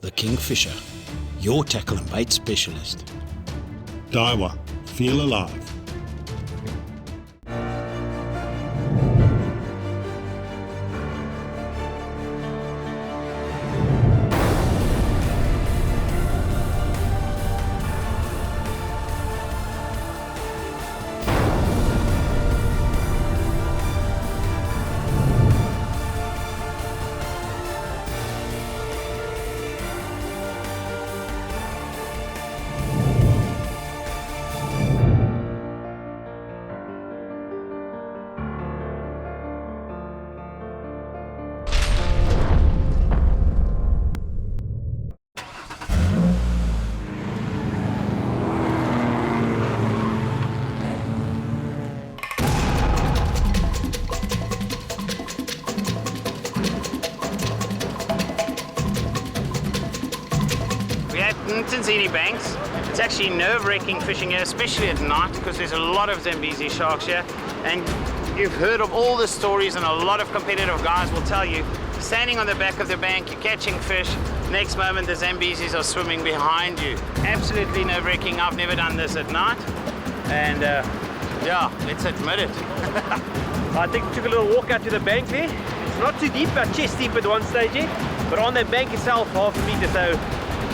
the Kingfisher, your tackle and bait specialist. Daiwa, feel alive. Mtunzini banks. It's actually nerve-wracking fishing here, especially at night, because there's a lot of Zambezi sharks here, and you've heard of all the stories, and a lot of competitive guys will tell you, standing on the back of the bank, you're catching fish, next moment the Zambezis are swimming behind you. Absolutely nerve-wracking. I've never done this at night, and yeah, let's admit it. I think we took a little walk out to the bank there. It's not too deep, about chest deep at one stage here, but on that bank itself, half a meter, so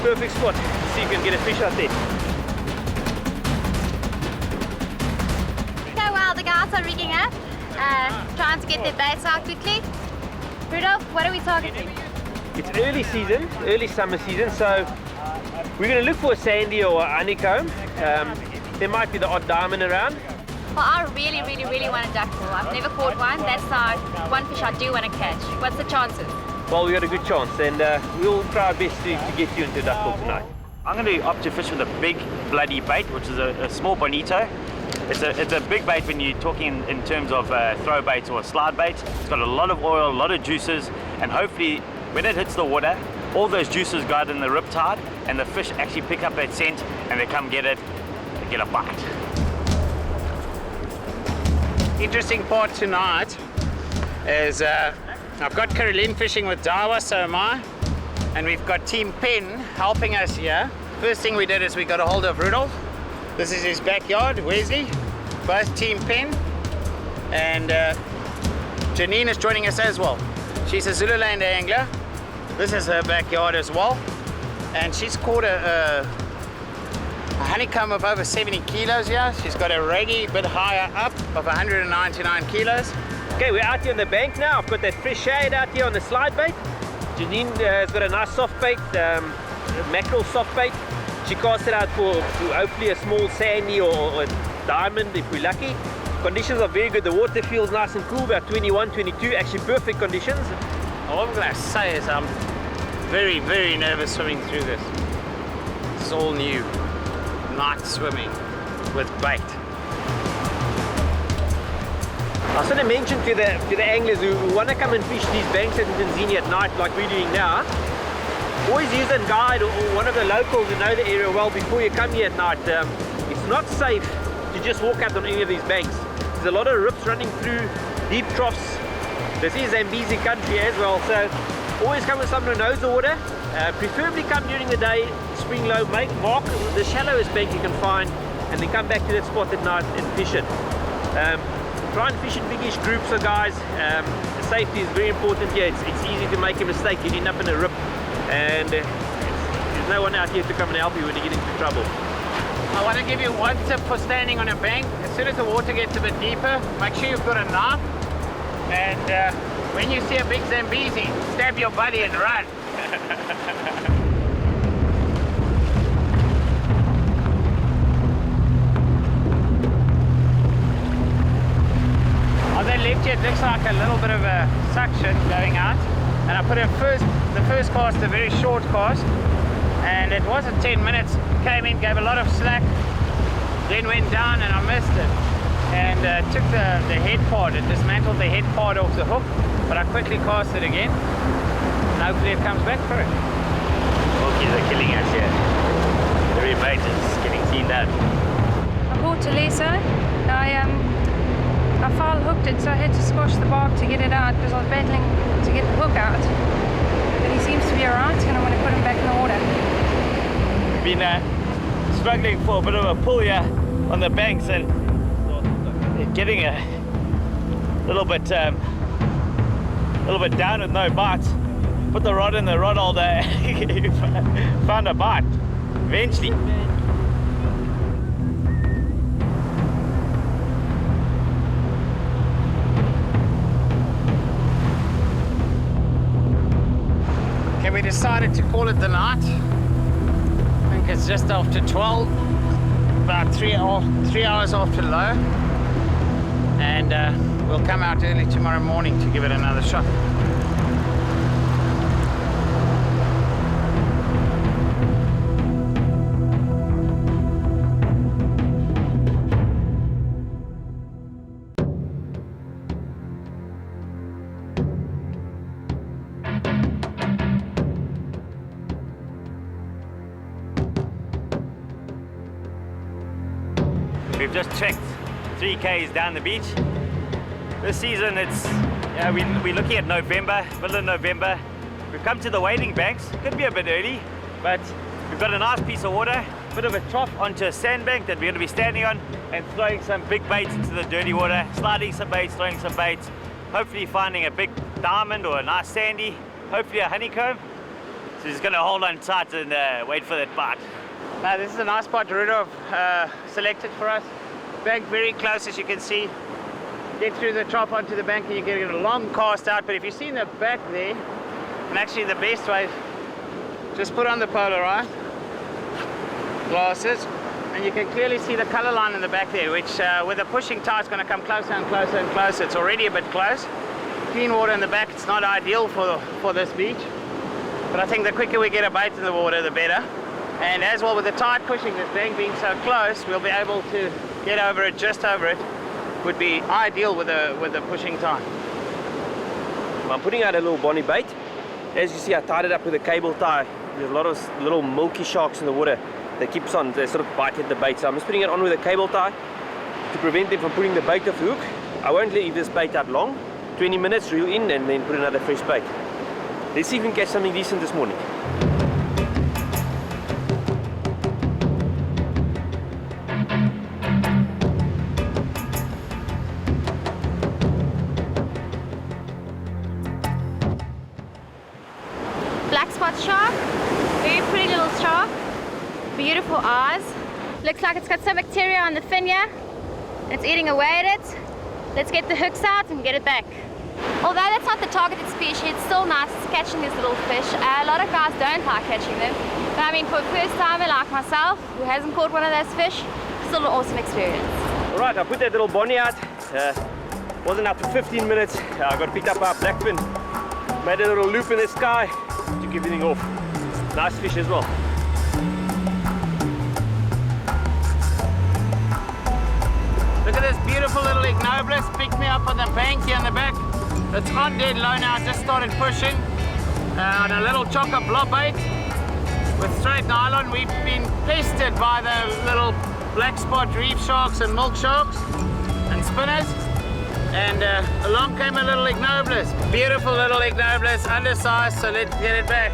perfect spot to see if you can get a fish out there. Okay, well, the guys are rigging up, trying to get their baits out quickly. Rudolph, what are we targeting? It's early season, early summer season, so we're going to look for a sandy or a honeycomb. There might be the odd diamond around. Well, I really want a duckbill. I've never caught one. That's one fish I do want to catch. What's the chances? Well, we got a good chance, and we'll try our best to get you into duckbill tonight. I'm going to opt to fish with a big bloody bait, which is a small bonito. It's a big bait when you're talking in terms of throw bait or slide bait. It's got a lot of oil, a lot of juices, and hopefully when it hits the water, all those juices go out in the riptide, and the fish actually pick up that scent, and they come get it, they get a bite. Interesting part tonight is I've got Caroline fishing with Daiwa, so am I, and we've got Team Pen helping us here. First thing we did is we got a hold of Rudolph. This is his backyard, Wesley, both Team Pen, and Janine is joining us as well. She's a Zululand angler. This is her backyard as well, and she's caught a honeycomb of over 70 kilos here. She's got a reggie a bit higher up of 199 kilos. Okay, we're out here on the bank now. I've got that fresh shade out here on the slide bait. Janine has got a nice soft bait, mackerel soft bait. She cast it out for hopefully a small sandy or a diamond if we're lucky. Conditions are very good. The water feels nice and cool, about 21, 22, actually perfect conditions. All I'm going to say is I'm very nervous swimming through this. It's all new. Night swimming with bait. I sort of mentioned to the anglers who want to come and fish these banks at Mtunzini at night like we're doing now, always use a guide or one of the locals who know the area well before you come here at night. It's not safe to just walk out on any of these banks. There's a lot of rips running through, deep troughs. This is Zambezi country as well, so always come with someone who knows the water. Preferably come during the day, spring low, mark the shallowest bank you can find, and then come back to that spot at night and fish it. Try and fish in biggish groups of guys. Safety is very important here. It's easy to make a mistake. You end up in a rip, and there's no one out here to come and help you when you get into trouble. I want to give you one tip for standing on a bank. As soon as the water gets a bit deeper, make sure you've got a knife, and when you see a big Zambezi, stab your buddy and run. On the left here, it looks like a little bit of a suction going out, and I put the first cast, a very short cast, and it wasn't 10 minutes. Came in, gave a lot of slack, then went down, and I missed it, and took the head part. It dismantled the head part off the hook, but I quickly cast it again, and hopefully it comes back for it. Monkeys are killing us here. Every bait is getting cleaned out. I caught a laser. I foul hooked it, so I had to squash the bark to get it out because I was battling to get the hook out. But he seems to be alright, and I'm going to put him back in the water been struggling for a bit of a pull here on the banks and getting a little bit down with no bites. Put the rod in the rod holder, found a bite eventually. Okay, we decided to call it the night. I think it's just after 12, about 3 hours after low, and we'll come out early tomorrow morning to give it another shot. We've just trekked 3 k's down the beach. This season we're looking at November, middle of November. We've come to the wading banks. Could be a bit early, but we've got a nice piece of water, bit of a trough onto a sandbank that we're going to be standing on and throwing some big baits into the dirty water, sliding some baits, throwing some baits, hopefully finding a big diamond or a nice sandy, hopefully a honeycomb. So just going to hold on tight and wait for that bite. Now this is a nice spot Rudolph selected for us. Bank very close, as you can see. Get through the trough onto the bank and you get a long cast out, but if you see in the back there, and actually the best way, just put on the polarized glasses and you can clearly see the color line in the back there, which with the pushing tide is going to come closer and closer and closer. It's already a bit close. Clean water in the back, it's not ideal for this beach, but I think the quicker we get a bait in the water, the better. And as well, with the tide pushing this bank being so close, we'll be able to get over it, just over it, would be ideal with the pushing tide. I'm putting out a little bonnie bait. As you see, I tied it up with a cable tie. There's a lot of little milky sharks in the water that keeps on, they sort of bite at the bait. So I'm just putting it on with a cable tie to prevent them from putting the bait off the hook. I won't leave this bait out long. 20 minutes, reel in, and then put another fresh bait. Let's see if we can catch something decent this morning. Black spot shark, very pretty little shark, beautiful eyes. Looks like it's got some bacteria on the fin here. It's eating away at it. Let's get the hooks out and get it back. Although that's not the targeted species, it's still nice catching these little fish. A lot of guys don't like catching them. But I mean, for a first timer like myself, who hasn't caught one of those fish, still an awesome experience. Alright, I put that little bonnie out. Wasn't out for 15 minutes. I got picked up by a blackfin. Made a little loop in the sky. Took everything off. Nice fish as well. Look at this beautiful little ignoblis, picked me up on the bank here in the back. It's on dead low now, just started pushing on a little chocker blob bait with straight nylon. We've been pestered by the little black spot reef sharks and milk sharks and spinners. And along came a little ignoblis. Beautiful little ignoblis, undersized, so let's get it back.